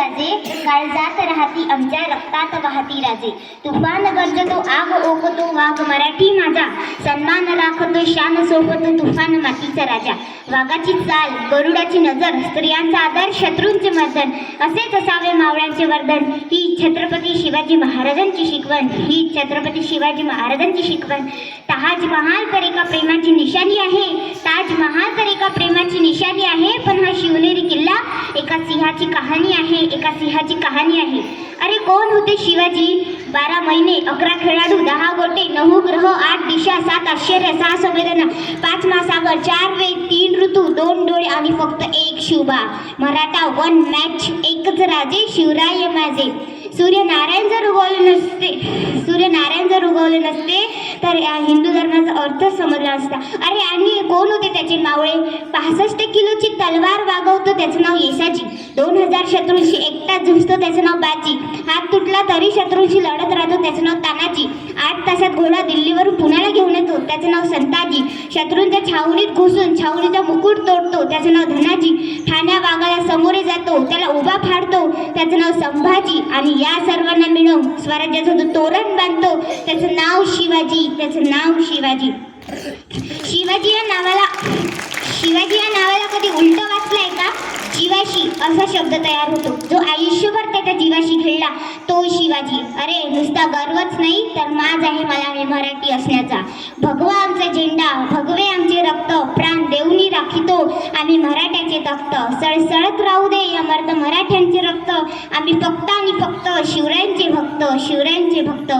राजे, काळजात राहती आमच्या रक्तात वाहती राजे. तुफान गरजतो आग ओकतो वाघ मराठी माझा, सन्मान राखतो शान सोबतो तुफान मातीचा राजा. वाघाची चाल गरुडाची नजर, स्त्रियांचा आदर शत्रूंचे मर्दन, असेच असावे मावळ्यांचे वर्धन. ही छत्रपती शिवाजी महाराजांची शिकवण, ही छत्रपती शिवाजी महाराजांची शिकवण. ताजमहाल तर एका प्रेमाची निशाणी आहे, ताजमहाल तर एका प्रेमाची निशाणी आहे, पण हा शिवनेरी किल्ला एका सिंहाची कहाणी आहे, एका सिंहाची कहाणी आहे. अरे कोण होते शिवाजी? 12 महिने, 11 खेळाडू, 10 गोटे, 9 ग्रह, 8 दिशा, 7 आश्चर्य, 6 संवेदना, 5 महासागर, 4 वेद, 3 ऋतू, 2 डोळे आणि फक्त एक शिवबा. मराठा 1 मॅच, एकच राजे, शिवराय माझे. सूर्यनारायण जर उगवले नसते तर हिंदू धर्माचा अर्थ समजला असता. अरे आणि कोण होते त्याचे मावळे? 65 किलोची तलवार वागवतो त्याचं नाव येसाजी. 2000 शत्रूंशी एकटा झुंजतो त्याचं नाव बाजी. हात तुटला तरी शत्रूंशी लढत राहतो त्याचं नाव तानाजी. 8 तासात घोडा दिल्लीवरून पुण्याला घेऊन येतो त्याचं नाव संताजी. शत्रूंच्या छावणीत घुसून छावणीचा मुकुट तोडतो त्याचं नाव धनाजी. ठाण्या वाघाला समोरे जातो त्याला उभा फाडतो त्याचं नाव संभाजी. आणि या सर्वांना मिळून स्वराज्याचं जो तोरण बांधतो त्याचं नाव शिवाजी, त्याचं नाव शिवाजी. शिवाजी या नावाला कधी उलट वाचलंय का? जीवाशी असा शब्द तयार होतो. जो आयुष्यभर त्याच्या जीवाशी खेळला तो शिवाजी. अरे नुसता गर्वच नाही तर माज आहे मला मी मराठी असण्याचा. भगवा आमचा झेंडा, भगवे आमचे रक्त, प्राण देऊनी राखितो आम्ही मराठ्याचे तख्त. सळसळत राहू दे अमर्द मराठ्यांचे रक्त, आम्ही फक्त आणि फक्त शिवरायांचे भक्त, शिवरायांचे भक्त.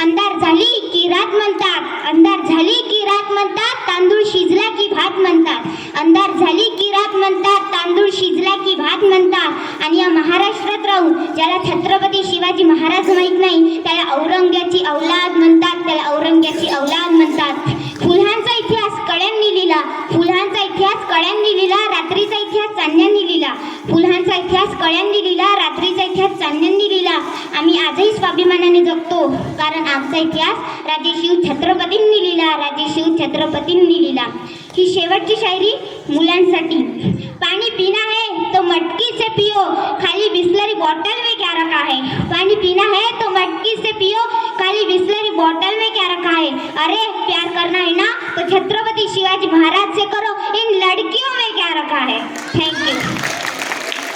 अंधार झाली की रात म्हणतात, अंधार झाली की रात म्हणतात, तांदूळ शिजला की भात म्हणतात. अंधार झाली की रात म्हणतात, तांदूळ शिजला की भात म्हणतात. आणि या महाराष्ट्रात राहून ज्याला छत्रपती शिवाजी महाराज माहीत नाही त्याला औरंग्याची औलाद म्हणतात, त्याला औरंग्याची औलाद म्हणतात. फुलांचा इतिहास कळ्यांनी लिहिला, फुलांचा इतिहास कळ्यांनी लिहिला, रात्रीचा इतिहास चांदण्यांनी लिहिला. फुलांचा इतिहास कळ्यांनी लिहिला, रात्रीचा इतिहास चांदण्यांनी लिहिला. आम्ही आजही स्वाभिमानाने जगतो कारण आमचा इतिहास राजे शिव छत्रपतींनी लिहिला, राजे शिव छत्रपतींनी लिहिला. ही शेवटची शायरी मुलांसाठी. पानी पीना है तो मटकी से पियो, खाली बिस्लरी बॉटल में क्या रखा है. पानी पीना है तो मटकी से पियो, खाली बिस्लरी बॉटल में क्या रखा है. अरे प्यार करना है ना तो छत्रपति शिवाजी महाराज से करो, इन लड़कियों में क्या रखा है. Thank you.